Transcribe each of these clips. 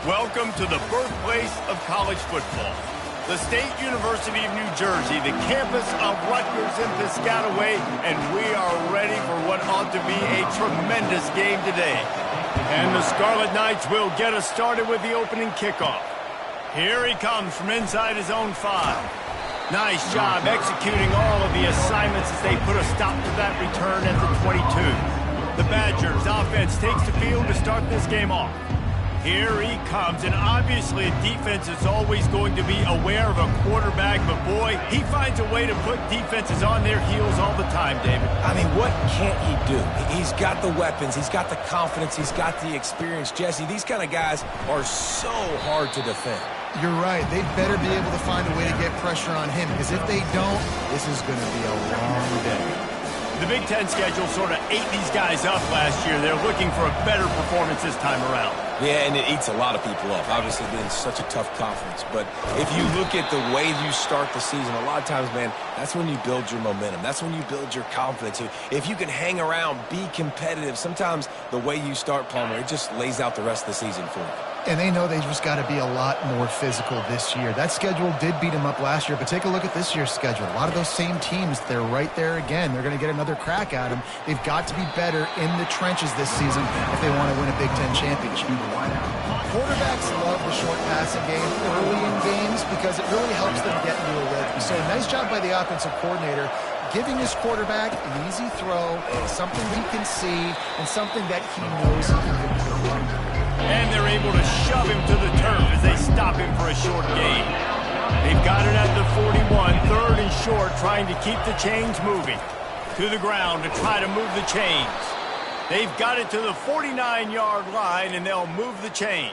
Welcome to the birthplace of college football. The State University of New Jersey, the campus of Rutgers in Piscataway, and we are ready for what ought to be a tremendous game today. And the Scarlet Knights will get us started with the opening kickoff. Here he comes from inside his own 5. Nice job executing all of the assignments as they put a stop to that return at the 22. The Badgers offense takes the field to start this game off. Here he comes, and obviously a defense is always going to be aware of a quarterback, but boy, he finds a way to put defenses on their heels all the time, David. I mean, what can't he do? He's got the weapons, he's got the confidence, he's got the experience. Jesse, these kind of guys are so hard to defend. You're right. They better be able to find a way to get pressure on him, because if they don't, this is going to be a long day. The Big Ten schedule sort of ate these guys up last year. They're looking for a better performance this time around. Yeah, and it eats a lot of people up. Obviously, being such a tough conference. But if you look at the way you start the season, a lot of times, man, that's when you build your momentum. That's when you build your confidence. If you can hang around, be competitive, sometimes the way you start, Palmer, it just lays out the rest of the season for you. And they know they just got to be a lot more physical this year. That schedule did beat them up last year, but take a look at this year's schedule. A lot of those same teams, they're right there again. They're going to get another crack at them. They've got to be better in the trenches this season if they want to win a Big Ten championship. Quarterbacks love the short passing game early in games because it really helps them get into a rhythm. So nice job by the offensive coordinator giving his quarterback an easy throw, something he can see, and something that he knows he can do. And they're able to shove him to the turf as they stop him for a short gain. They've got it at the 41, third and short, trying to keep the chains moving. To the ground to try to move the chains. They've got it to the 49-yard line, and they'll move the chains.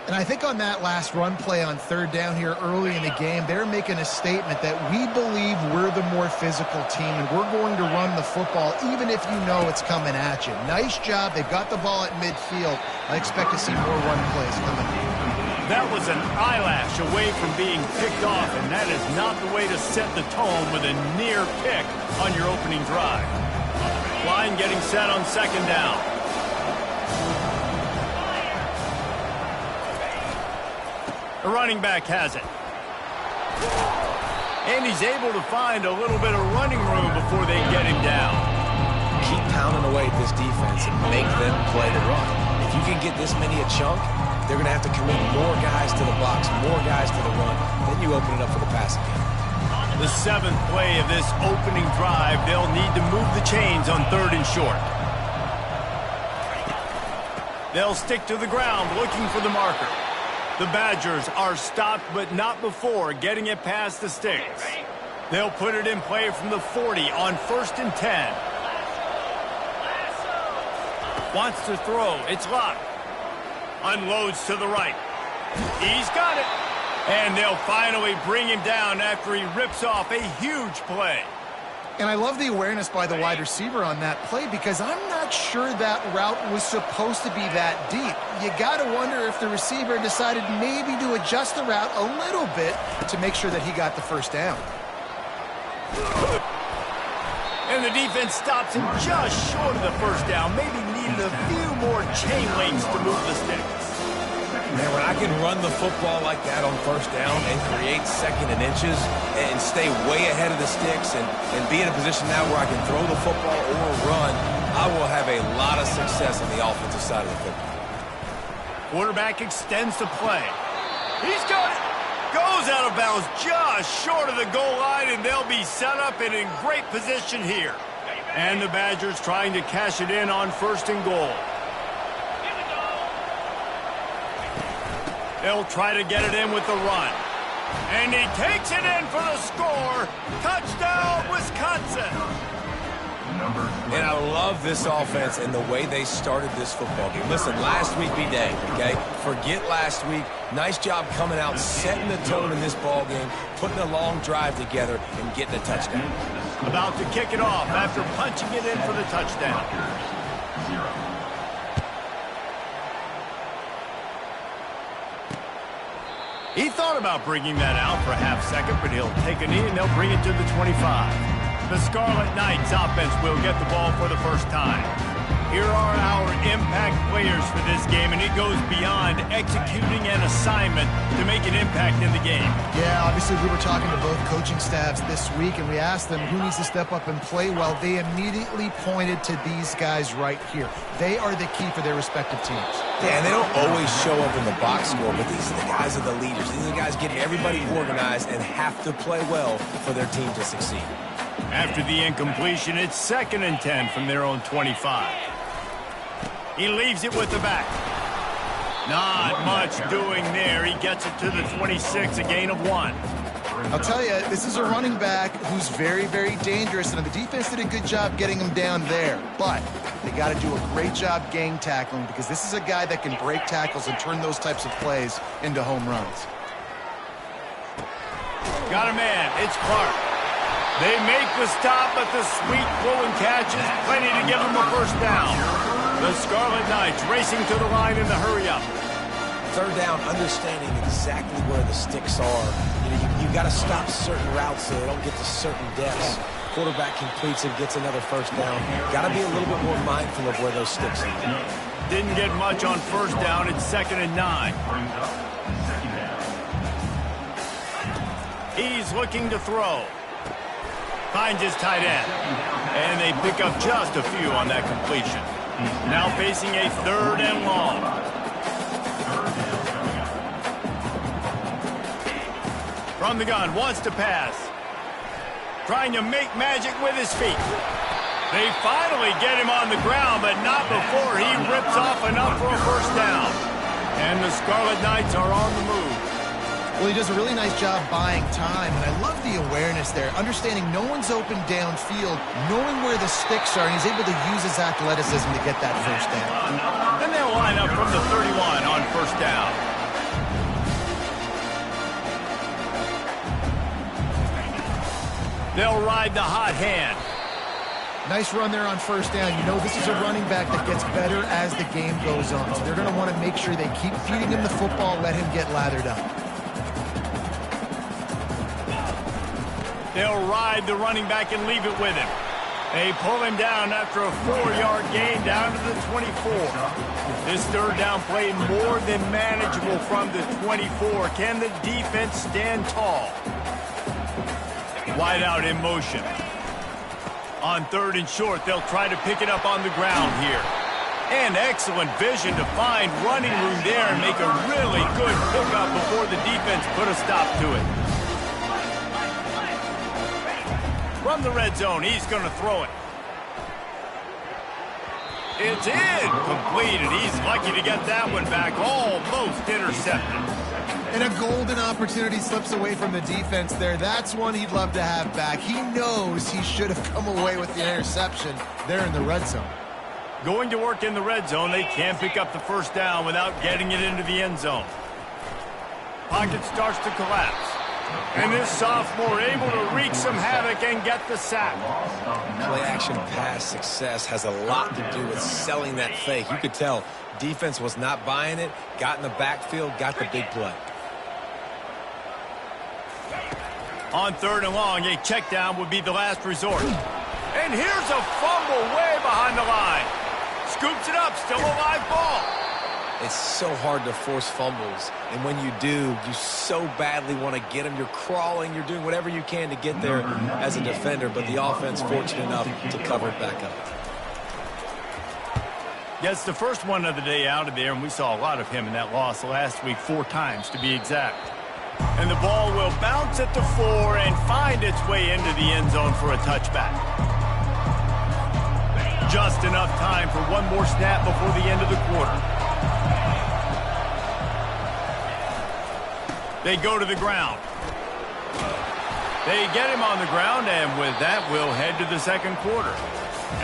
And I think on that last run play on third down here early in the game, they're making a statement that we believe we're the more physical team, and we're going to run the football even if you know it's coming at you. Nice job. They've got the ball at midfield. I expect to see more run plays coming. That was an eyelash away from being picked off, and that is not the way to set the tone with a near pick on your opening drive. Line getting set on second down. The running back has it. And he's able to find a little bit of running room before they get him down. Keep pounding away at this defense and make them play the run. If you can get this many a chunk, they're going to have to commit more guys to the box, more guys to the run. Then you open it up for the passing game. The 7th play of this opening drive, they'll need to move the chains on third and short. They'll stick to the ground looking for the marker. The Badgers are stopped, but not before getting it past the sticks. They'll put it in play from the 40 on 1st and 10. Wants to throw. It's locked. Unloads to the right. He's got it. And they'll finally bring him down after he rips off a huge play. And I love the awareness by the wide receiver on that play because I'm not sure that route was supposed to be that deep. You got to wonder if the receiver decided maybe to adjust the route a little bit to make sure that he got the first down. And the defense stops him just short of the first down. Maybe needed a few more chain links to move the sticks. Man, when I can run the football like that on first down and create second and inches and stay way ahead of the sticks and be in a position now where I can throw the football or run, I will have a lot of success on the offensive side of the football. Quarterback extends the play. He's got it. Goes out of bounds just short of the goal line, and they'll be set up and in great position here. And the Badgers trying to cash it in on 1st and goal. They'll try to get it in with the run. And he takes it in for the score. Touchdown, Wisconsin. And I love this offense and the way they started this football game. Listen, last week be dang, okay? Forget last week. Nice job coming out, setting the tone in this ball game, putting a long drive together, and getting a touchdown. About to kick it off after punching it in for the touchdown. He thought about bringing that out for a half second, but he'll take a knee and they'll bring it to the 25. The Scarlet Knights offense will get the ball for the first time. Here are our impact players for this game, and it goes beyond executing an assignment to make an impact in the game. Yeah, obviously we were talking to both coaching staffs this week, and we asked them who needs to step up and play well. They immediately pointed to these guys right here. They are the key for their respective teams. Yeah, and they don't always show up in the box score, but these are the guys that are the leaders. These are the guys getting everybody organized and have to play well for their team to succeed. After the incompletion, it's 2nd and 10 from their own 25. He leaves it with the back. Not much doing there. He gets it to the 26, a gain of 1. I'll tell you, this is a running back who's very, very dangerous, and the defense did a good job getting him down there. But they got to do a great job gang tackling, because this is a guy that can break tackles and turn those types of plays into home runs. Got a man. It's Clark. They make the stop, but the sweet throw and catch is plenty to give them a first down. The Scarlet Knights racing to the line in the hurry-up. 3rd down, understanding exactly where the sticks are. You got to stop certain routes so they don't get to certain depths. Quarterback completes it, gets another first down. Got to be a little bit more mindful of where those sticks are. Didn't get much on first down. It's 2nd and 9. He's looking to throw. Finds his tight end. And they pick up just a few on that completion. Now facing a 3rd and long. From the gun, wants to pass. Trying to make magic with his feet. They finally get him on the ground, but not before he rips off enough for a first down. And the Scarlet Knights are on the move. Well, he does a really nice job buying time, and I love the awareness there, understanding no one's open downfield, knowing where the sticks are, and he's able to use his athleticism to get that first down. And they'll line up from the 31 on first down. They'll ride the hot hand. Nice run there on first down. You know this is a running back that gets better as the game goes on, so they're going to want to make sure they keep feeding him the football, let him get lathered up. They'll ride the running back and leave it with him. They pull him down after a 4-yard gain down to the 24. This 3rd down play more than manageable from the 24. Can the defense stand tall? Wide out in motion. On 3rd and short, they'll try to pick it up on the ground here. And excellent vision to find running room there and make a really good pickup before the defense put a stop to it. From the red zone, he's going to throw it. It's incomplete, he's lucky to get that one back. Almost intercepted. And a golden opportunity slips away from the defense there. That's one he'd love to have back. He knows he should have come away with the interception there in the red zone. Going to work in the red zone, they can't pick up the first down without getting it into the end zone. Pocket starts to collapse. And this sophomore able to wreak some havoc and get the sack. Play-action pass success has a lot to do with selling that fake. You could tell defense was not buying it, got in the backfield, got the big play. On 3rd and long, a check down would be the last resort. And here's a fumble way behind the line. Scoops it up, still a live ball. It's so hard to force fumbles, and when you do, you so badly want to get them. You're crawling, you're doing whatever you can to get there as a defender, but the offense fortunate enough to cover it back up. Yes, the first one of the day out of there, and we saw a lot of him in that loss last week, 4 times to be exact. And the ball will bounce at the 4 and find its way into the end zone for a touchback. Just enough time for one more snap before the end of the quarter. They go to the ground. They get him on the ground, and with that, we'll head to the second quarter.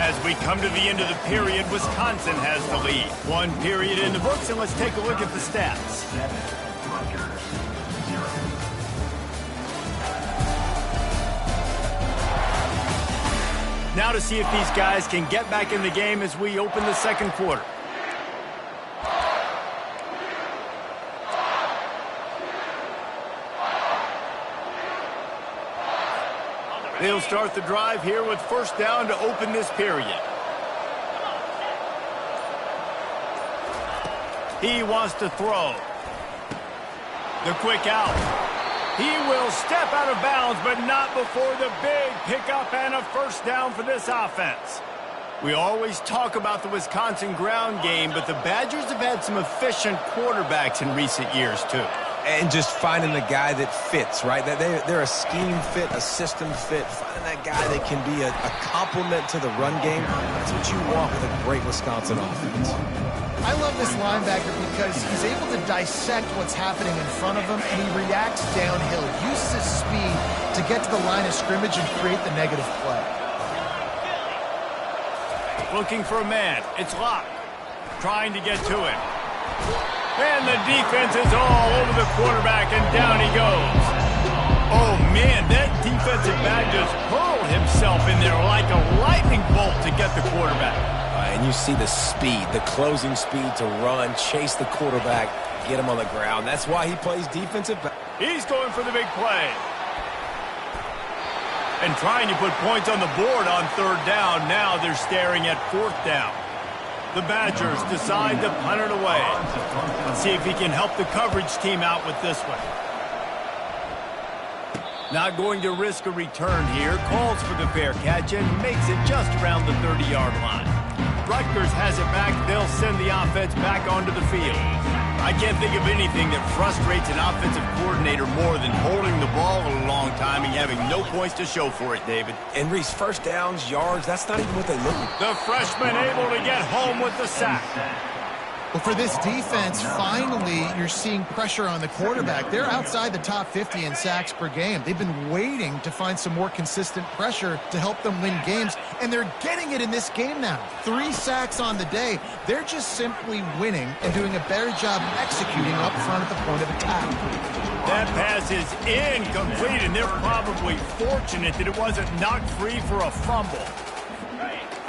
As we come to the end of the period, Wisconsin has the lead. 1 period in the books, and let's take a look at the stats. Now to see if these guys can get back in the game as we open the second quarter. They'll start the drive here with first down to open this period. He wants to throw. The quick out. He will step out of bounds, but not before the big pickup and a first down for this offense. We always talk about the Wisconsin ground game, but the Badgers have had some efficient quarterbacks in recent years, too. And just finding the guy that fits, right? They're a scheme fit, a system fit. Finding that guy that can be a complement to the run game. That's what you want with a great Wisconsin offense. I love this linebacker because he's able to dissect what's happening in front of him, and he reacts downhill. Uses his speed to get to the line of scrimmage and create the negative play. Looking for a man. It's locked. Trying to get to it. And the defense is all over the quarterback, and down he goes. Oh, man, that defensive back just hurled himself in there like a lightning bolt to get the quarterback. And you see the speed, the closing speed to run, chase the quarterback, get him on the ground. That's why he plays defensive back. He's going for the big play. And trying to put points on the board on third down. Now they're staring at fourth down. The Badgers decide to punt it away. Let's see if he can help the coverage team out with this one. Not going to risk a return here. Calls for the fair catch and makes it just around the 30-yard line. Rutgers has it back. They'll send the offense back onto the field. I can't think of anything that frustrates an offensive coordinator more than holding the ball a long time and having no points to show for it, David. And Reese, first downs, yards, that's not even what they look like. The freshman able to get home with the sack. Well, for this defense, finally, you're seeing pressure on the quarterback. They're outside the top 50 in sacks per game. They've been waiting to find some more consistent pressure to help them win games, and they're getting it in this game now. 3 sacks on the day. They're just simply winning and doing a better job executing up front at the point of attack. That pass is incomplete, and they're probably fortunate that it wasn't knocked free for a fumble.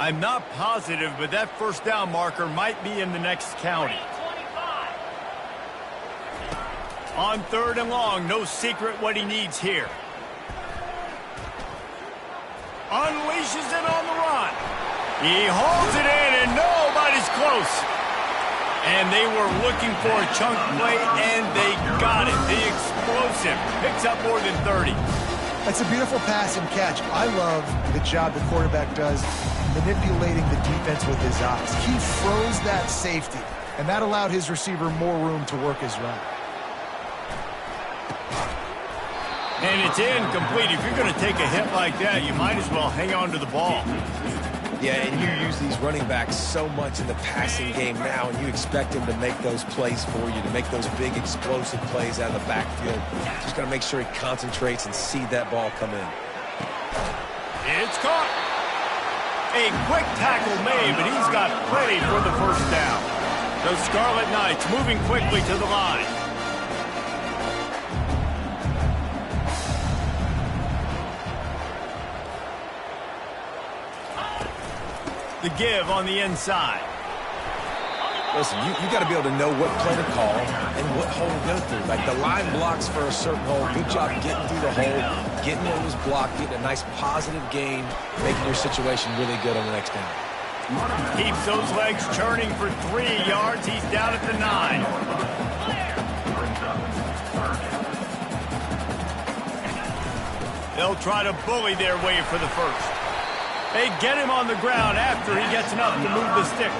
I'm not positive, but that first down marker might be in the next county. On third and long, no secret what he needs here. Unleashes it on the run. He holds it in, and nobody's close. And they were looking for a chunk play, and they got it. The explosive picks up more than 30. That's a beautiful pass and catch. I love the job the quarterback does manipulating the defense with his eyes. He froze that safety, and that allowed his receiver more room to work his route. And it's incomplete. If you're going to take a hit like that, you might as well hang on to the ball. Yeah, and you use these running backs so much in the passing game now, and you expect them to make those plays for you, to make those big explosive plays out of the backfield. Just got to make sure he concentrates and see that ball come in. It's caught. A quick tackle made, but he's got plenty for the first down. The Scarlet Knights moving quickly to the line. The give on the inside. Listen, you got to be able to know what play to call and what hole to go through. Like the line blocks for a certain hole. Good job getting through the hole, getting what was blocked, getting a nice positive gain, making your situation really good on the next down. Keeps those legs churning for 3 yards. He's down at the 9. They'll try to bully their way for the first. They get him on the ground after he gets enough to move the sticks.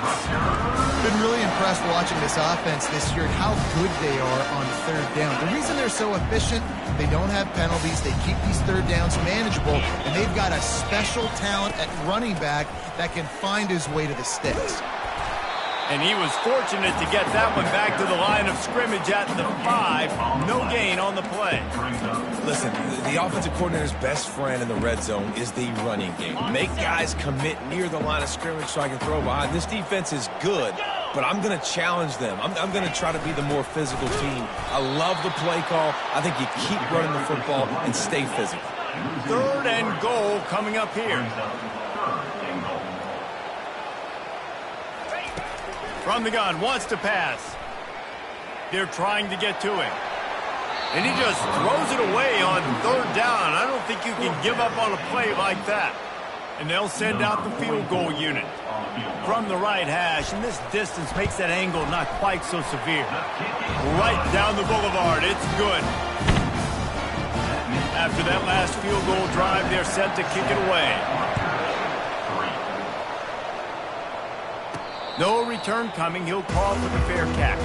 Been really impressed watching this offense this year and how good they are on third down. The reason they're so efficient, they don't have penalties, they keep these third downs manageable, and they've got a special talent at running back that can find his way to the sticks. And he was fortunate to get that one back to the line of scrimmage at the 5. No gain on the play. Listen, the offensive coordinator's best friend in the red zone is the running game. Make guys commit near the line of scrimmage so I can throw behind. This defense is good, but I'm going to challenge them. I'm going to try to be the more physical team. I love the play call. I think you keep running the football and stay physical. Third and goal coming up here. From the gun, wants to pass. They're trying to get to him. And he just throws it away on third down. I don't think you can give up on a play like that. And they'll send out the field goal unit from the right hash, and this distance makes that angle not quite so severe. Right down the boulevard. It's good. After that last field goal drive, they're set to kick it away. No return coming. He'll call for the fair catch.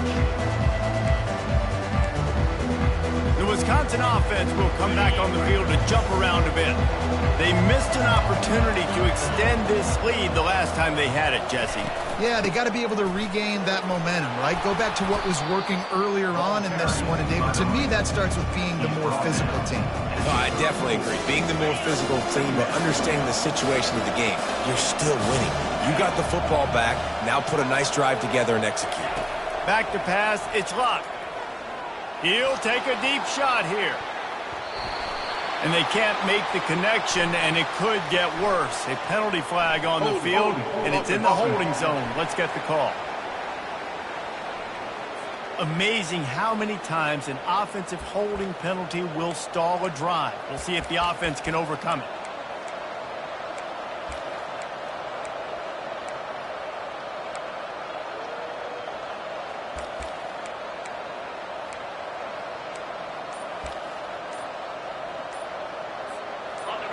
The Wisconsin offense will come back on the field to jump around a bit. They missed an opportunity to extend this lead the last time they had it, Jesse. Yeah, they got to be able to regain that momentum, right? Go back to what was working earlier on in this one. And David, to me, that starts with being the more physical team. No, I definitely agree. Being the more physical team, but understanding the situation of the game. You're still winning. You got the football back. Now put a nice drive together and execute. Back to pass. It's Luck. He'll take a deep shot here. And they can't make the connection, and it could get worse. A penalty flag on the field, and it's in the holding zone. Let's get the call. Amazing how many times an offensive holding penalty will stall a drive. We'll see if the offense can overcome it.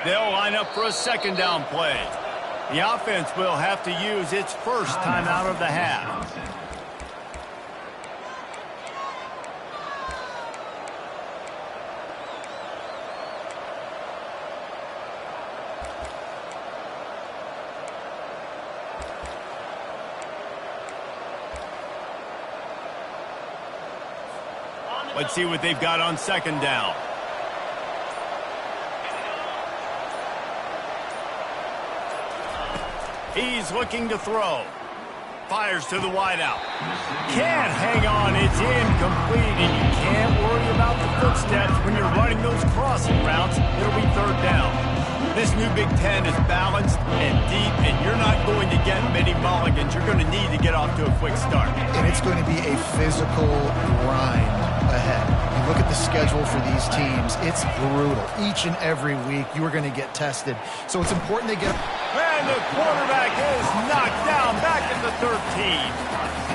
They'll line up for a second down play. The offense will have to use its first time out of the half. Let's see what they've got on second down. He's looking to throw. Fires to the wideout. Can't hang on. It's incomplete, and you can't worry about the footsteps when you're running those crossing routes. It'll be third down. This new Big Ten is balanced and deep, and you're not going to get many mulligans. You're going to need to get off to a quick start. And it's going to be a physical grind ahead. You look at the schedule for these teams, it's brutal. Each and every week, you are going to get tested. So it's important they get... And the quarterback is knocked down back at the 13.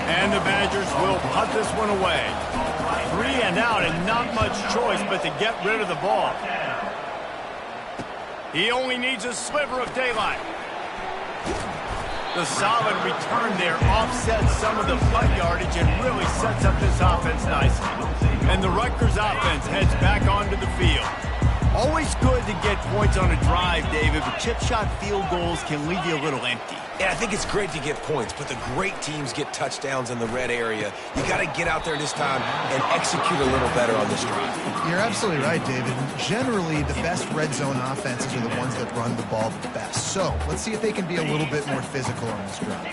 And the Badgers will punt this one away. 3 and out, and not much choice but to get rid of the ball. He only needs a sliver of daylight. The solid return there offsets some of the punt yardage and really sets up this offense nicely. And the Rutgers offense heads back onto the field. Always good to get points on a drive, David, but chip shot field goals can leave you a little empty. Yeah, I think it's great to get points, but the great teams get touchdowns in the red area. You got to get out there this time and execute a little better on this drive. You're absolutely right, David. Generally, the best red zone offenses are the ones that run the ball the best. So let's see if they can be a little bit more physical on this drive.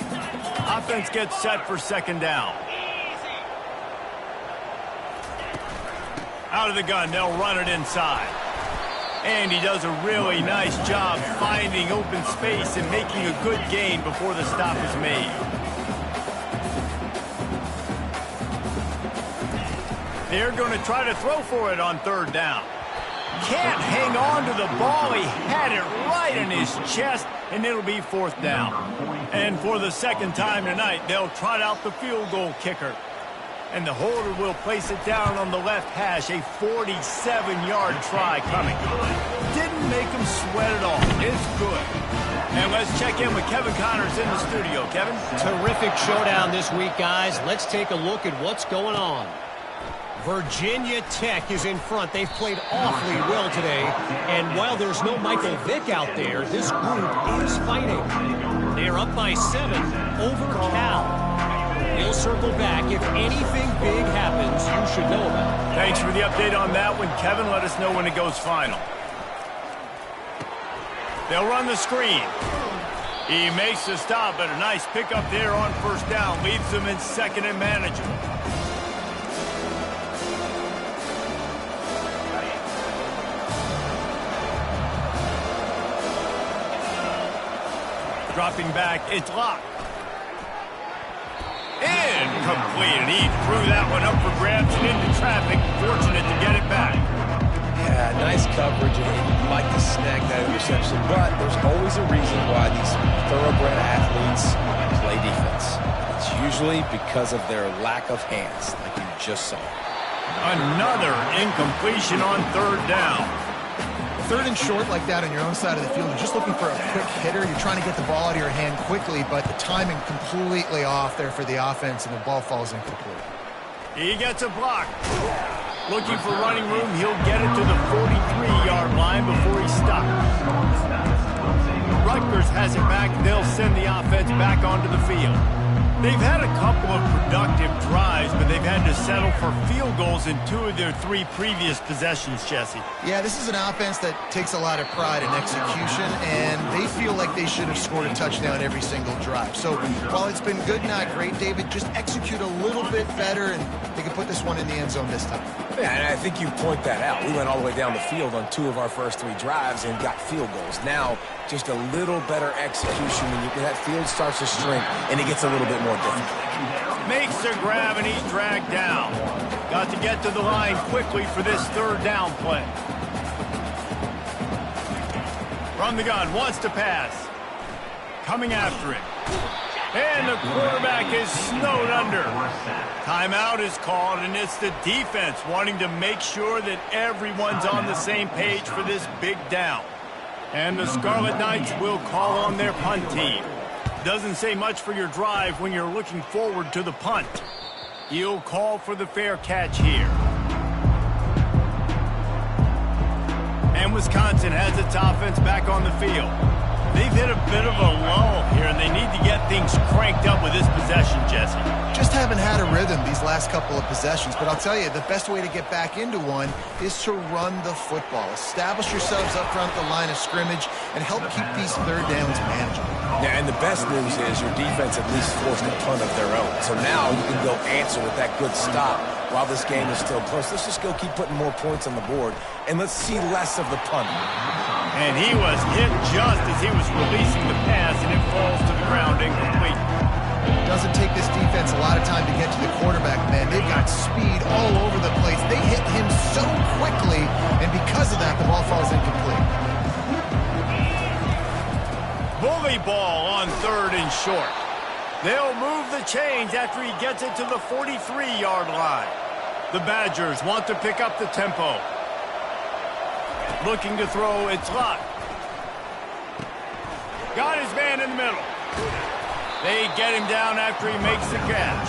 Offense gets set for second down. Out of the gun, they'll run it inside. And he does a really nice job finding open space and making a good gain before the stop is made. They're going to try to throw for it on third down. Can't hang on to the ball. He had it right in his chest, and it'll be fourth down. And for the second time tonight, they'll trot out the field goal kicker. And the holder will place it down on the left hash. A 47-yard try coming. Didn't make him sweat at all. It's good. And let's check in with Kevin Connors in the studio. Kevin? Terrific showdown this week, guys. Let's take a look at what's going on. Virginia Tech is in front. They've played awfully well today. And while there's no Michael Vick out there, this group is fighting. They're up by 7 over Cal. He'll circle back. If anything big happens, you should know about it. Thanks for the update on that one, Kevin. Let us know when it goes final. They'll run the screen. He makes the stop, but a nice pickup there on first down. Leaves them in second and manageable. Dropping back, it's locked. Incomplete, and he threw that one up for grabs and into traffic. Fortunate to get it back. Yeah, Yeah, nice coverage, and you'd like to snag that interception, but there's always a reason why these thoroughbred athletes play defense. It's usually because of their lack of hands, like you just saw. Another incompletion on third down. Third and short like that on your own side of the field, you're just looking for a quick hitter. You're trying to get the ball out of your hand quickly, but the timing completely off there for the offense, and the ball falls incomplete. He gets a block. Looking for running room, he'll get it to the 43-yard line before he stops. Rutgers has it back. They'll send the offense back onto the field. They've had a couple of productive drives, but they've had to settle for field goals in 2 of their 3 previous possessions, Jesse. Yeah, this is an offense that takes a lot of pride in execution, and they feel like they should have scored a touchdown every single drive. So while it's been good, not great, David, just execute a little bit better, and they can put this one in the end zone this time. Yeah, and I think you point that out. We went all the way down the field on 2 of our first 3 drives and got field goals. Now, just a little better execution when that field starts to shrink and it gets a little bit more difficult. Makes the grab and he's dragged down. Got to get to the line quickly for this third down play. From the gun, wants to pass. Coming after it. And the quarterback is snowed under. Timeout is called, and it's the defense wanting to make sure that everyone's on the same page for this big down. And the Scarlet Knights will call on their punt team. Doesn't say much for your drive when you're looking forward to the punt. He'll call for the fair catch here. And Wisconsin has its offense back on the field. They've hit a bit of a lull here, and they need to get things cranked up with this possession, Jesse. Just haven't had a rhythm these last couple of possessions, but I'll tell you, the best way to get back into one is to run the football. Establish yourselves up front the line of scrimmage and help keep these third downs manageable. Yeah, and the best news is your defense at least forced a punt of their own. So now you can go answer with that good stop while this game is still close. Let's just go keep putting more points on the board, and let's see less of the punt. And he was hit just as he was releasing the pass, and it falls to the ground incomplete. Doesn't take this defense a lot of time to get to the quarterback, man. They've got speed all over the place. They hit him so quickly, and because of that, the ball falls incomplete. Bully ball on third and short. They'll move the chains after he gets it to the 43-yard line. The Badgers want to pick up the tempo. Looking to throw, it's locked. Got his man in the middle. They get him down after he makes the catch.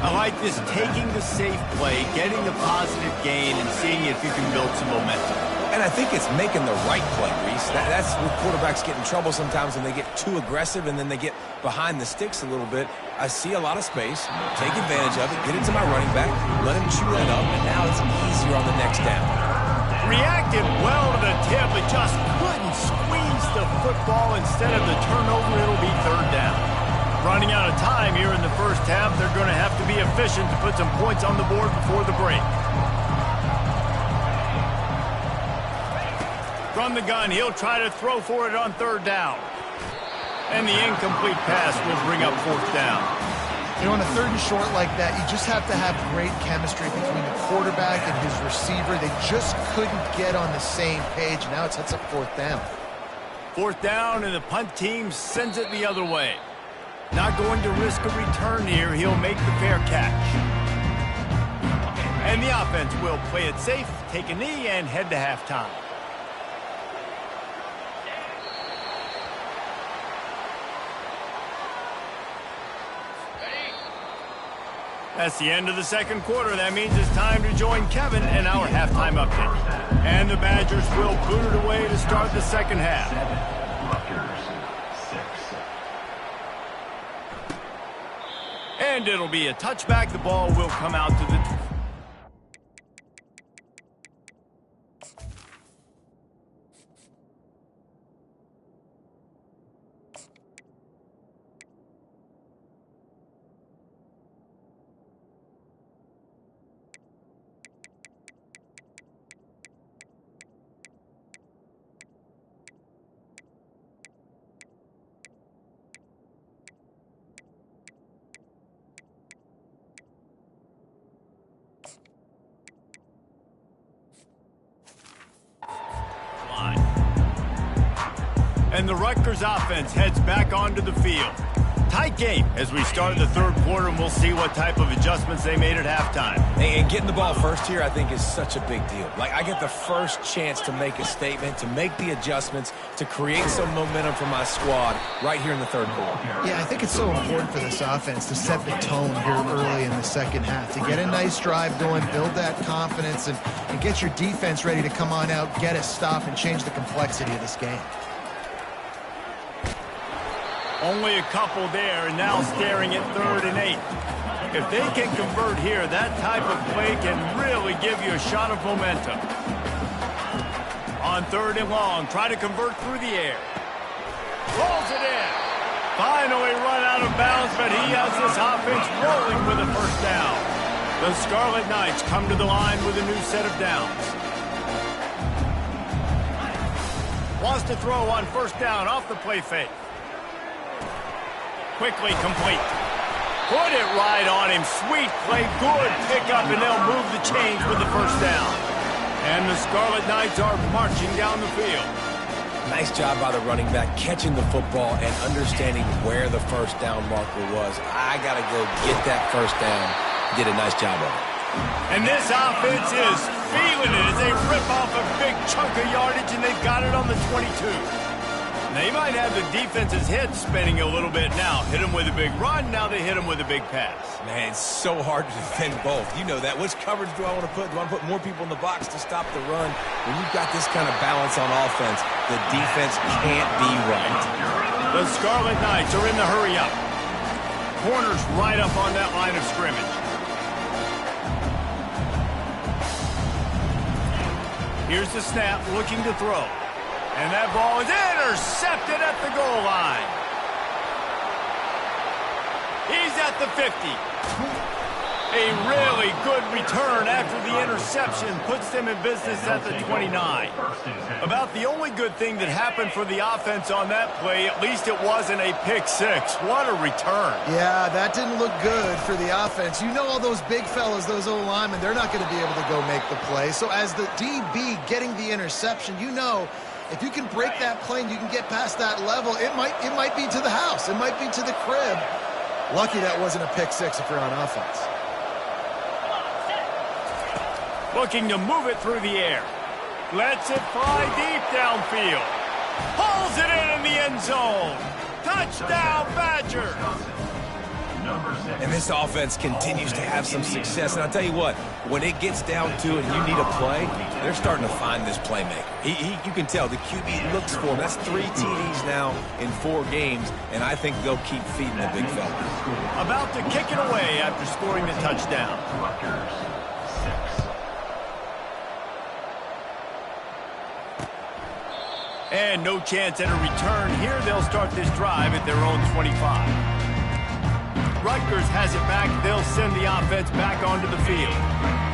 I like this, taking the safe play, getting the positive gain, and seeing if you can build some momentum. And I think it's making the right play, Reese. That's where quarterbacks get in trouble sometimes when they get too aggressive and then they get behind the sticks a little bit. I see a lot of space, take advantage of it, get it to my running back, let him chew that up, and now it's easier on the next down. Reacted well to the tip, but just couldn't squeeze the football. Instead of the turnover, it'll be third down. Running out of time here in the first half, they're going to have to be efficient to put some points on the board before the break. From the gun, he'll try to throw for it on third down. And the incomplete pass will bring up fourth down. You know, on a third and short like that, you just have to have great chemistry between the quarterback and his receiver. They just couldn't get on the same page. Now it sets up fourth down. Fourth down, and the punt team sends it the other way. Not going to risk a return here. He'll make the fair catch. And the offense will play it safe, take a knee, and head to halftime. That's the end of the second quarter. That means it's time to join Kevin in our halftime update. And the Badgers will boot it away to start the second half. And it'll be a touchback. The ball will come out to the... And the Rutgers offense heads back onto the field. Tight game as we start the third quarter, and we'll see what type of adjustments they made at halftime. And getting the ball first here, I think, is such a big deal. Like, I get the first chance to make a statement, to make the adjustments, to create some momentum for my squad right here in the third quarter. Yeah, I think it's so important for this offense to set the tone here early in the second half, to get a nice drive going, build that confidence, and get your defense ready to come on out, get a stop, and change the complexity of this game. Only a couple there, and now staring at 3rd and 8. If they can convert here, that type of play can really give you a shot of momentum. On 3rd and long, try to convert through the air. Rolls it in. Finally run out of bounds, but he has this offense rolling with a first down. The Scarlet Knights come to the line with a new set of downs. Wants to throw on first down off the play fake. Quickly complete. Put it right on him. Sweet play. Good pickup, and they'll move the chains with the first down. And the Scarlet Knights are marching down the field. Nice job by the running back, catching the football and understanding where the first down marker was. I got to go get that first down. Did a nice job of it. And this offense is feeling it as they rip off a big chunk of yardage, and they've got it on the 22. They might have the defense's head spinning a little bit now. Hit them with a big run, now they hit them with a big pass. Man, it's so hard to defend both. You know that. Which coverage do I want to put? Do I want to put more people in the box to stop the run? When you've got this kind of balance on offense, the defense can't be right. The Scarlet Knights are in the hurry up. Corners right up on that line of scrimmage. Here's the snap, looking to throw. And that ball is intercepted at the goal line. He's at the 50. A really good return after the interception puts them in business at the 29. About the only good thing that happened for the offense on that play, at least it wasn't a pick six. What a return. Yeah, that didn't look good for the offense. You know all those big fellas, those O-linemen, they're not going to be able to go make the play. So as the DB getting the interception, you know, if you can break that plane, you can get past that level, it might be to the house. It might be to the crib. Lucky that wasn't a pick six if you're on offense. Looking to move it through the air. Lets it fly deep downfield. Pulls it in the end zone. Touchdown, Badger. And this offense continues to have some success. And I'll tell you what, when it gets down to it and you need a play, they're starting to find this playmaker. You can tell the QB looks for him. That's 3 TDs now in 4 games, and I think they'll keep feeding the big fella. About to kick it away after scoring the touchdown. And no chance at a return here. They'll start this drive at their own 25. Rutgers has it back. They'll send the offense back onto the field.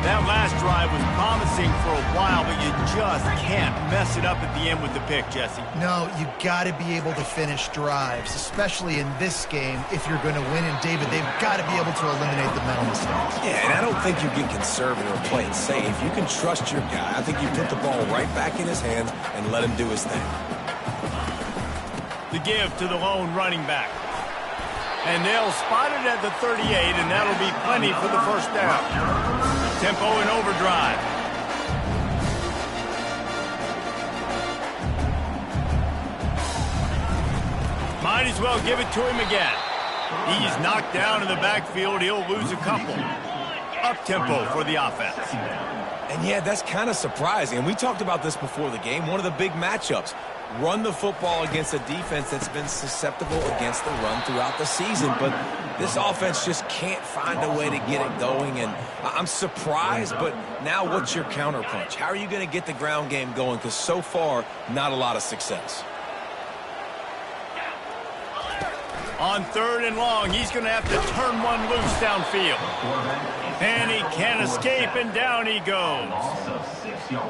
That last drive was promising for a while, but you just can't mess it up at the end with the pick, Jesse. No, you got to be able to finish drives, especially in this game. If you're going to win, and David, they've got to be able to eliminate the mental mistakes. Yeah, and I don't think you get conservative or play it safe. You can trust your guy. I think you put the ball right back in his hands and let him do his thing. The give to the lone running back. And they'll spot it at the 38, and that'll be plenty for the first down. Tempo and overdrive. Might as well give it to him again. He's knocked down in the backfield. He'll lose a couple. Up-tempo for the offense. And yeah, that's kind of surprising. And we talked about this before the game. One of the big matchups. Run the football against a defense that's been susceptible against the run throughout the season. But this offense just can't find a way to get it going. And I'm surprised, but now what's your counterpunch? How are you going to get the ground game going? Because so far, not a lot of success. On 3rd and long, he's going to have to turn one loose downfield. And he can't escape, and down he goes.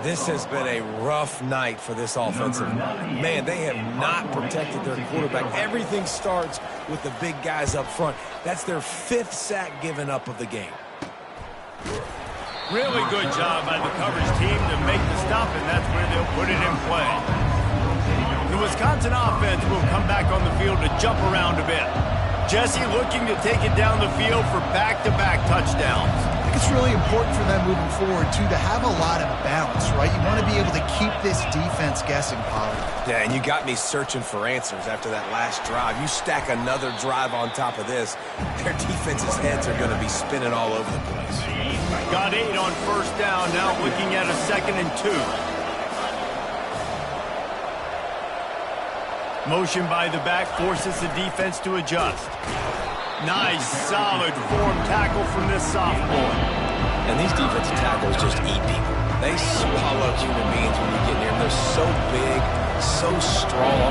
This has been a rough night for this offensive line. Man, they have not protected their quarterback. Everything starts with the big guys up front. That's their 5th sack given up of the game. Really good job by the coverage team to make the stop, and that's where they'll put it in play. The Wisconsin offense will come back on the field to jump around a bit. Jesse looking to take it down the field for back-to-back touchdowns. I think it's really important for them moving forward, too, to have a lot of balance, right? You want to be able to keep this defense guessing, Pollard. Yeah, and you got me searching for answers after that last drive. You stack another drive on top of this, their defense's heads are going to be spinning all over the place. Got 8 on first down, now looking at a 2nd and 2. Motion by the back forces the defense to adjust. Nice, solid form tackle from this sophomore. And these defensive tackles just eat people. They swallow human beings when you get near them. They're so big, so strong.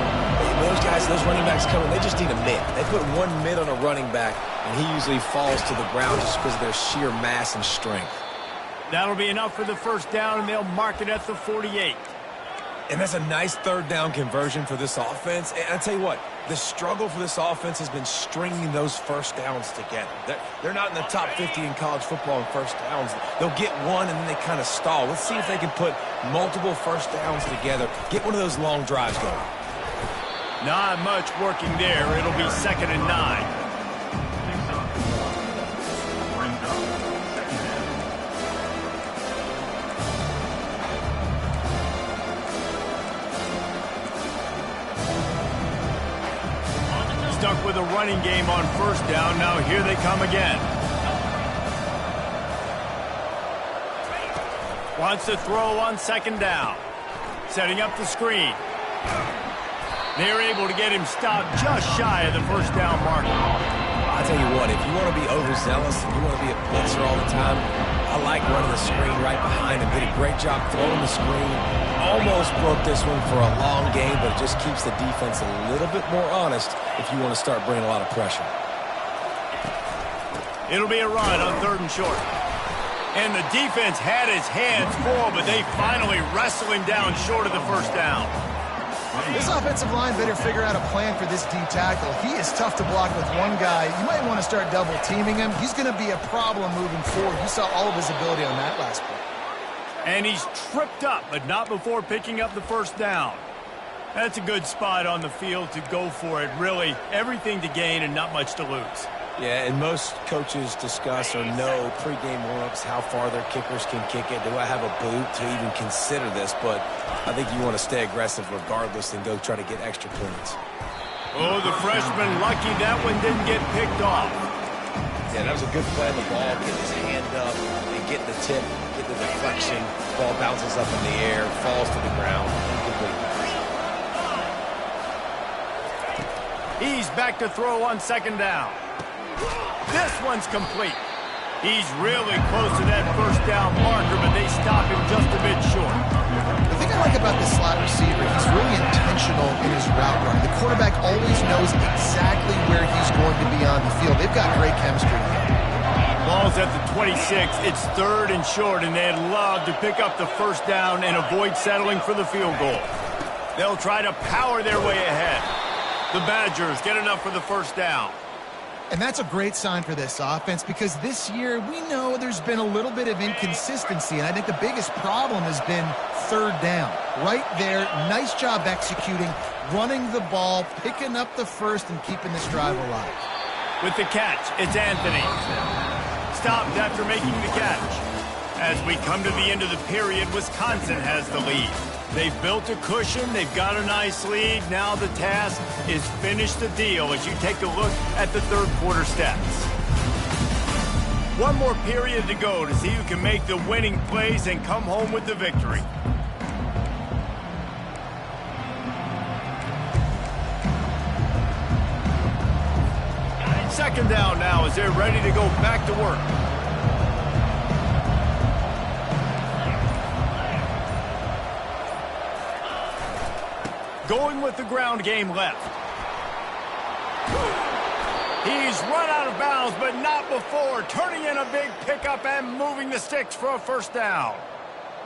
Those guys, those running backs coming, they just need a mid. They put one mid on a running back, and he usually falls to the ground just because of their sheer mass and strength. That'll be enough for the first down, and they'll mark it at the 48. And that's a nice third down conversion for this offense. And I tell you what, the struggle for this offense has been stringing those first downs together. They're not in the top 50 in college football in first downs. They'll get one, and then they kind of stall. Let's see if they can put multiple first downs together, get one of those long drives going. Not much working there. It'll be 2nd and 9. Stuck with a running game on first down. Now here they come again. Wants to throw on 2nd down. Setting up the screen. They're able to get him stopped just shy of the first down marker. I'll tell you what, if you want to be overzealous and you want to be a blitzer all the time, I like running the screen right behind him. Did a great job throwing the screen. Almost broke this one for a long game, but it just keeps the defense a little bit more honest if you want to start bringing a lot of pressure. It'll be a run on 3rd and short. And the defense had his hands full, but they finally wrestle him down short of the first down. This offensive line better figure out a plan for this D tackle. He is tough to block with one guy. You might want to start double-teaming him. He's going to be a problem moving forward. You saw all of his ability on that last play. And he's tripped up, but not before picking up the first down. That's a good spot on the field to go for it. Really, everything to gain and not much to lose. Yeah, and most coaches discuss or know pregame warm-ups how far their kickers can kick it. Do I have a boot to even consider this? But I think you want to stay aggressive regardless and go try to get extra points. Oh, the freshman lucky that one didn't get picked off. Yeah, that was a good play on the ball, getting his hand up and getting the tip, getting the deflection. Ball bounces up in the air, falls to the ground. Incomplete. He's back to throw on 2nd down. This one's complete. He's really close to that first down marker, but they stop him just a bit short. The thing I like about this slot receiver, he's really intentional in his route running. The quarterback always knows exactly where he's going to be on the field. They've got great chemistry together. Ball's at the 26. It's 3rd and short, and they'd love to pick up the first down and avoid settling for the field goal. They'll try to power their way ahead. The Badgers get enough for the first down. And that's a great sign for this offense because this year we know there's been a little bit of inconsistency, and I think the biggest problem has been 3rd down. Right there, nice job executing, running the ball, picking up the first, and keeping this drive alive. With the catch, it's Anthony. Stopped after making the catch. As we come to the end of the period, Wisconsin has the lead. They've built a cushion. They've got a nice lead. Now the task is finish the deal as you take a look at the 3rd quarter stats. One more period to go to see who can make the winning plays and come home with the victory. Second down now as they're ready to go back to work. Going with the ground game left. He's run out of bounds, but not before. Turning in a big pickup and moving the sticks for a first down.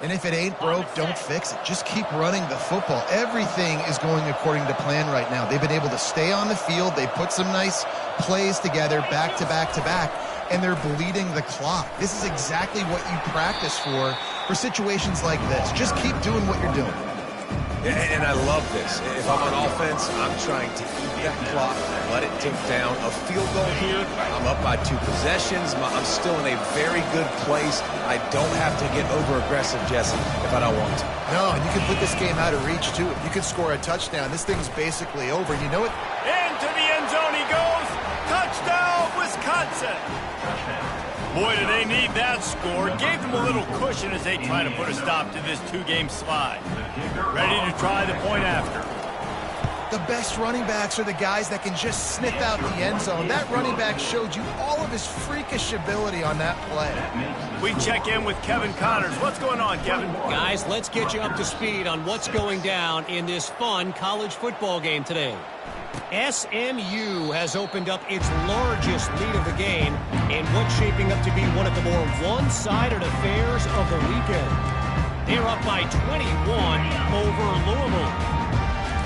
And if it ain't broke, don't fix it. Just keep running the football. Everything is going according to plan right now. They've been able to stay on the field. They put some nice plays together back to back to back, and they're bleeding the clock. This is exactly what you practice for situations like this. Just keep doing what you're doing. And I love this. If I'm on offense, I'm trying to eat that clock, let it tick down. A field goal here, I'm up by 2 possessions. I'm still in a very good place. I don't have to get over-aggressive, Jesse, if I don't want to. No, and you can put this game out of reach, too. If you can score a touchdown, this thing's basically over. You know it? Into the end zone he goes. Touchdown, Wisconsin. Boy, do they need that score. Gave them a little cushion as they try to put a stop to this 2-game slide. Ready to try the point after. The best running backs are the guys that can just sniff out the end zone. That running back showed you all of his freakish ability on that play. We check in with Kevin Connors. What's going on, Kevin? Guys, let's get you up to speed on what's going down in this fun college football game today. SMU has opened up its largest lead of the game in what's shaping up to be one of the more one-sided affairs of the weekend. They're up by 21 over Louisville.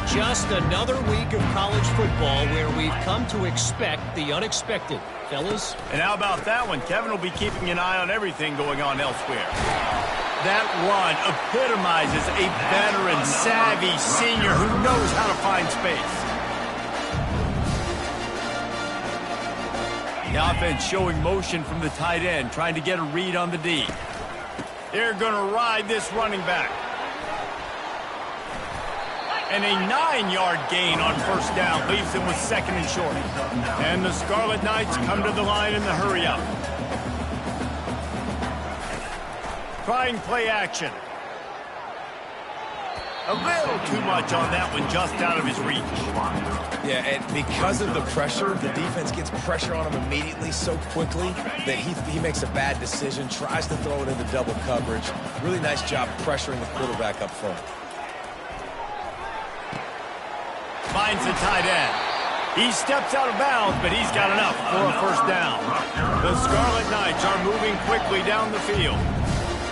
Just another week of college football where we've come to expect the unexpected. Fellas? And how about that one? Kevin will be keeping an eye on everything going on elsewhere. That run epitomizes a veteran, savvy senior who knows how to find space. The offense showing motion from the tight end, trying to get a read on the D. They're going to ride this running back. And a 9-yard gain on first down leaves them with 2nd and short. And the Scarlet Knights come to the line in the hurry-up. Trying play action. A little too much on that one, just out of his reach. Yeah, and because of the pressure, the defense gets pressure on him immediately so quickly that he makes a bad decision, tries to throw it into double coverage. Really nice job pressuring the quarterback up front. Finds the tight end. He steps out of bounds, but he's got enough for a first down. The Scarlet Knights are moving quickly down the field.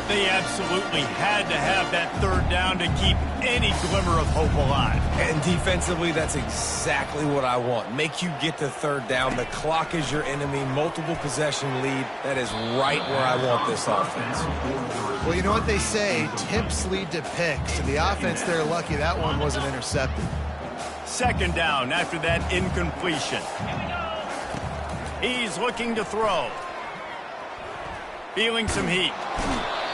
They absolutely had to have that 3rd down to keep any glimmer of hope alive. And defensively, that's exactly what I want. Make you get to 3rd down. The clock is your enemy. Multiple possession lead. That is right where I want this offense. Well, you know what they say, tips lead to picks. And the offense, they're lucky that one wasn't intercepted. 2nd down after that incompletion. He's looking to throw. Feeling some heat.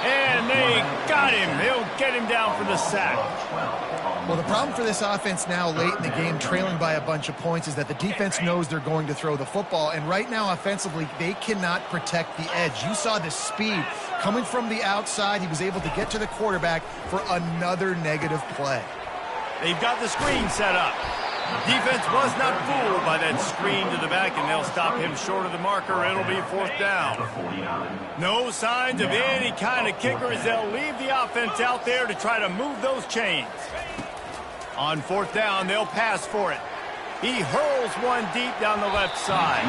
And they got him. They'll get him down for the sack. Well, the problem for this offense now late in the game, trailing by a bunch of points, is that the defense knows they're going to throw the football. And right now, offensively, they cannot protect the edge. You saw the speed coming from the outside. He was able to get to the quarterback for another negative play. They've got the screen set up. Defense was not fooled by that screen to the back, and they'll stop him short of the marker. It'll be 4th down. No signs of any kind of kicker as they'll leave the offense out there to try to move those chains. On 4th down, they'll pass for it. He hurls one deep down the left side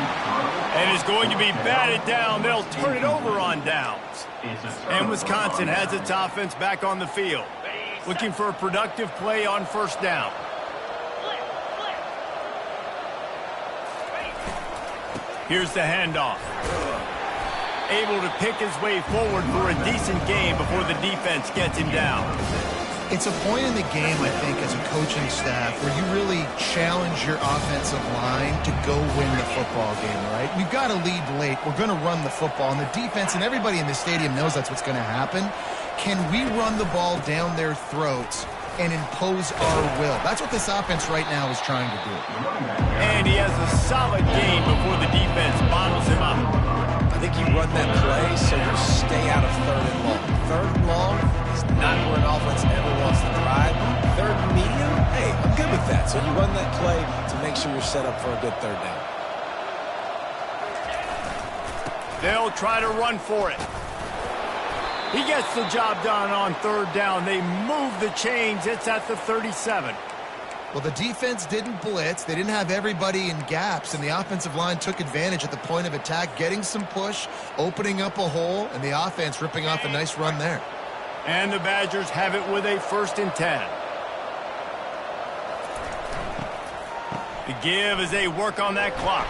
and is going to be batted down. They'll turn it over on downs. And Wisconsin has its offense back on the field, looking for a productive play on 1st down. Here's the handoff. Able to pick his way forward for a decent game before the defense gets him down. It's a point in the game, I think, as a coaching staff, where you really challenge your offensive line to go win the football game, right? We've got to lead late. We're going to run the football. And the defense and everybody in the stadium knows that's what's going to happen. Can we run the ball down their throats and impose our will? That's what this offense right now is trying to do. And he has a solid game before the defense bottles him up. I think you run that play so you stay out of 3rd and long. 3rd and long is not where an offense ever wants to drive. 3rd and medium, hey, I'm good with that. So you run that play to make sure you're set up for a good 3rd down. They'll try to run for it. He gets the job done on 3rd down. They move the chains. It's at the 37. Well, the defense didn't blitz. They didn't have everybody in gaps, and the offensive line took advantage at the point of attack, getting some push, opening up a hole, and the offense ripping off a nice run there. And the Badgers have it with a 1st and 10. The give as they work on that clock.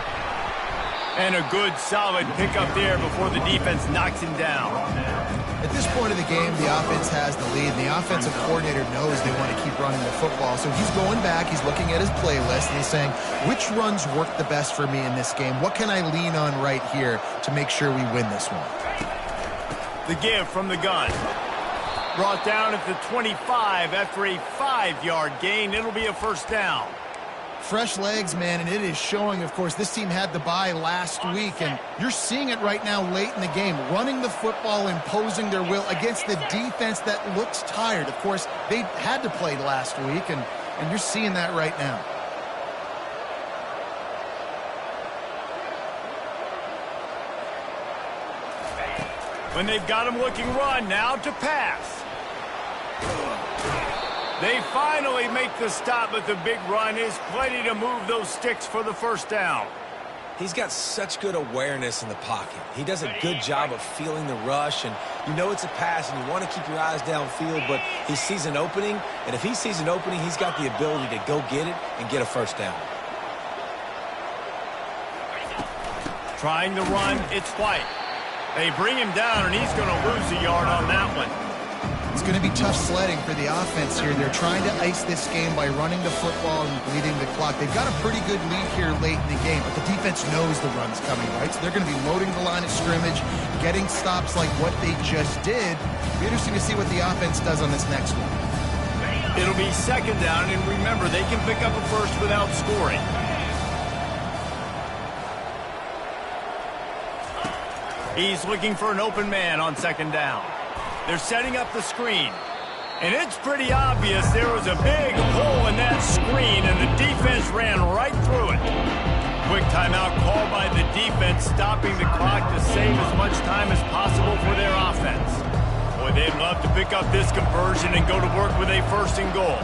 And a good, solid pickup there before the defense knocks him down. At this point of the game, the offense has the lead, and the offensive coordinator knows they want to keep running the football. So he's going back, he's looking at his playlist, and he's saying, which runs work the best for me in this game? What can I lean on right here to make sure we win this one? The give from the gun. Brought down at the 25 after a 5-yard gain. It'll be a first down. Fresh legs, man, and it is showing. Of course, this team had the bye last week, and you're seeing it right now late in the game, running the football, imposing their will against the defense that looks tired. Of course, they had to play last week, and you're seeing that right now. When they've got him looking run, now to pass. They finally make the stop, but the big run is plenty to move those sticks for the first down. He's got such good awareness in the pocket. He does a good job of feeling the rush, and you know it's a pass, and you want to keep your eyes downfield, but he sees an opening, and if he sees an opening, he's got the ability to go get it and get a first down. Trying to run, it's White. They bring him down, and he's going to lose a yard on that one. It's going to be tough sledding for the offense here. They're trying to ice this game by running the football and bleeding the clock. They've got a pretty good lead here late in the game, but the defense knows the run's coming, right? So they're going to be loading the line of scrimmage, getting stops like what they just did. It'll be interesting to see what the offense does on this next one. It'll be second down, and remember, they can pick up a first without scoring. He's looking for an open man on second down. They're setting up the screen. And it's pretty obvious there was a big hole in that screen, and the defense ran right through it. Quick timeout called by the defense, stopping the clock to save as much time as possible for their offense. Boy, they'd love to pick up this conversion and go to work with a first and goal.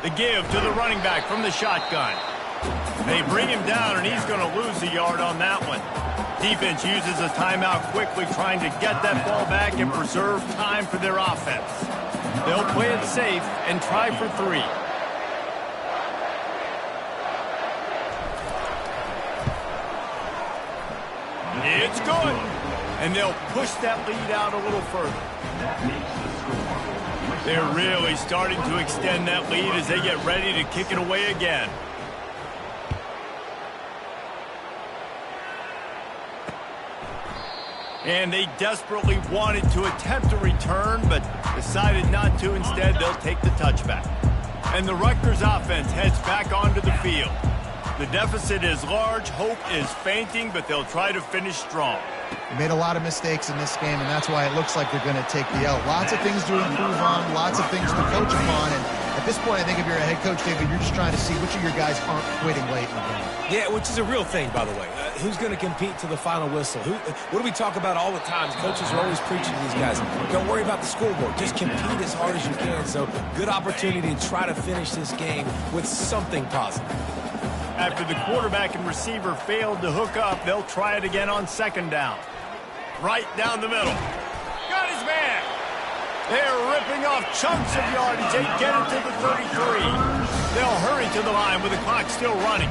The give to the running back from the shotgun. They bring him down, and he's going to lose a yard on that one. Defense uses a timeout quickly, trying to get that ball back and preserve time for their offense. They'll play it safe and try for 3. It's good. And they'll push that lead out a little further. They're really starting to extend that lead as they get ready to kick it away again. And they desperately wanted to attempt a return, but decided not to. Instead, they'll take the touchback. And the Rutgers offense heads back onto the field. The deficit is large, hope is fainting, but they'll try to finish strong. They made a lot of mistakes in this game, and that's why it looks like they're going to take the L. Lots of things to improve on, lots of things to coach upon, and at this point, I think if you're a head coach, David, you're just trying to see which of your guys aren't quitting late in the game. Yeah, which is a real thing, by the way. Who's going to compete to the final whistle? What do we talk about all the time? Coaches are always preaching to these guys. Don't worry about the scoreboard. Just compete as hard as you can. So good opportunity to try to finish this game with something positive. After the quarterback and receiver failed to hook up, they'll try it again on second down. Right down the middle. Got his man. They're ripping off chunks of yardage. They get it to the 33. They'll hurry to the line with the clock still running.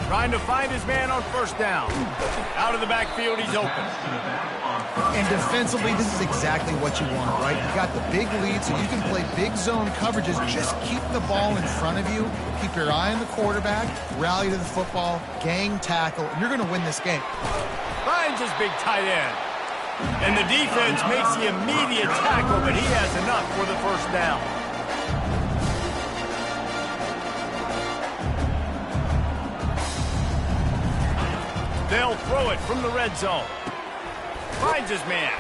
Trying to find his man on first down. Out of the backfield, he's open. And defensively, this is exactly what you want, right? You got the big lead, so you can play big zone coverages. Just keep the ball in front of you. Keep your eye on the quarterback. Rally to the football. Gang tackle. And you're going to win this game. Finds his big tight end. And the defense makes the immediate tackle, but he has enough for the first down. They'll throw it from the red zone. Finds his man.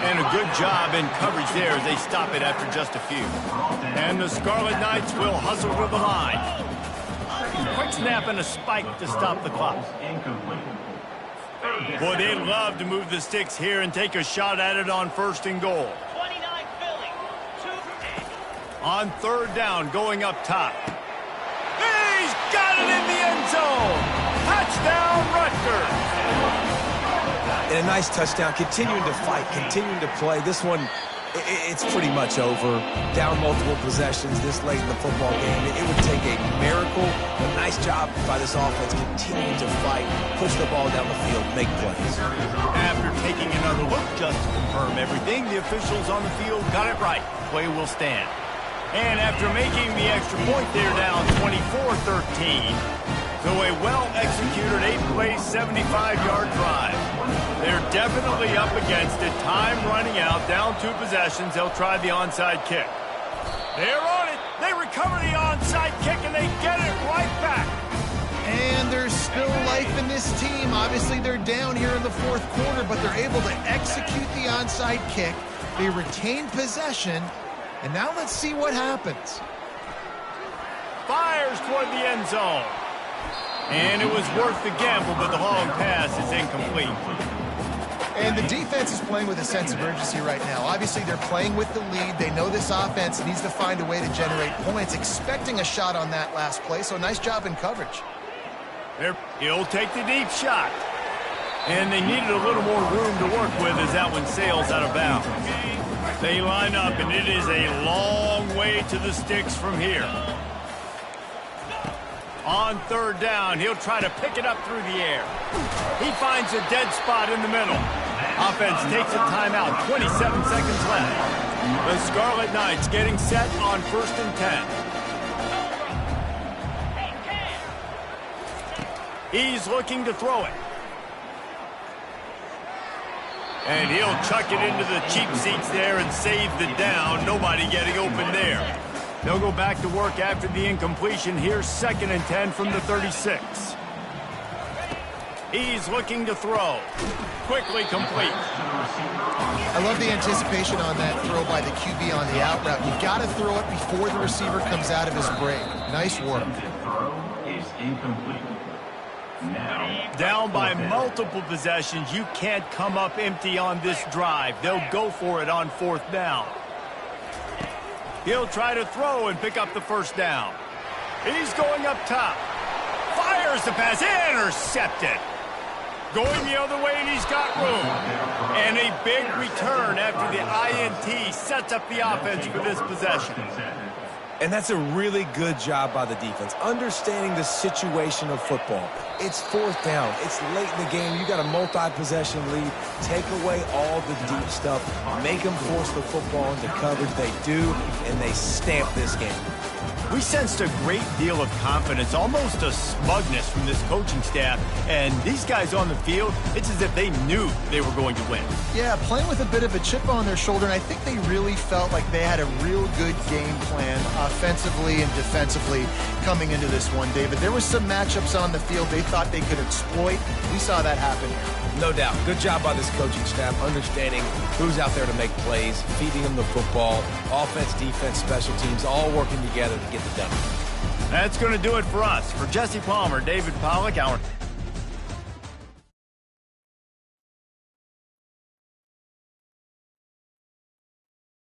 And a good job in coverage there as they stop it after just a few. And the Scarlet Knights will hustle to the line. Quick snap and a spike to stop the clock. Boy, they'd love to move the sticks here and take a shot at it on first and goal. On third down, going up top. He's got it in the end zone. Touchdown, Rutgers. And a nice touchdown, continuing to fight, continuing to play. This one, it's pretty much over. Down multiple possessions this late in the football game. It would take a miracle. A nice job by this offense continuing to fight, push the ball down the field, make plays. After taking another look just to confirm everything, the officials on the field got it right. Play will stand. And after making the extra point, they're down 24-13. So a well-executed 8-play, 75-yard drive. They're definitely up against it. Time running out, down 2 possessions. They'll try the onside kick. They're on it. They recover the onside kick, and they get it right back. And there's still life in this team. Obviously, they're down here in the 4th quarter, but they're able to execute the onside kick. They retain possession, and now let's see what happens. Fires toward the end zone. And it was worth the gamble, but the long pass is incomplete. And the defense is playing with a sense of urgency right now. Obviously, they're playing with the lead. They know this offense needs to find a way to generate points, expecting a shot on that last play, so nice job in coverage. He'll take the deep shot. And they needed a little more room to work with as that one sails out of bounds. They line up, and it is a long way to the sticks from here. On 3rd down, he'll try to pick it up through the air. He finds a dead spot in the middle. Offense takes a timeout, 27 seconds left. The Scarlet Knights getting set on 1st and 10. He's looking to throw it. And he'll chuck it into the cheap seats there and save the down. Nobody getting open there. They'll go back to work after the incompletion. Here's 2nd and 10 from the 36. He's looking to throw. Quickly complete. I love the anticipation on that throw by the QB on the out route. You've got to throw it before the receiver comes out of his break. Nice work. Down by multiple possessions. You can't come up empty on this drive. They'll go for it on 4th down. He'll try to throw and pick up the 1st down. He's going up top. Fires the pass. Intercepted. Going the other way, and he's got room. And a big return after the INT sets up the offense for this possession. And that's a really good job by the defense, understanding the situation of football. It's 4th down. It's late in the game. You got a multi-possession lead. Take away all the deep stuff. Make them force the football into coverage. They do, and they stamp this game. We sensed a great deal of confidence, almost a smugness from this coaching staff. And these guys on the field, it's as if they knew they were going to win. Yeah, playing with a bit of a chip on their shoulder, and I think they really felt like they had a real good game plan offensively and defensively coming into this one, David. There were some matchups on the field they thought they could exploit. We saw that happen here. No doubt. Good job by this coaching staff, understanding who's out there to make plays, feeding them the football, offense, defense, special teams, all working together to get the done. That's going to do it for us. For Jesse Palmer, David Pollack, our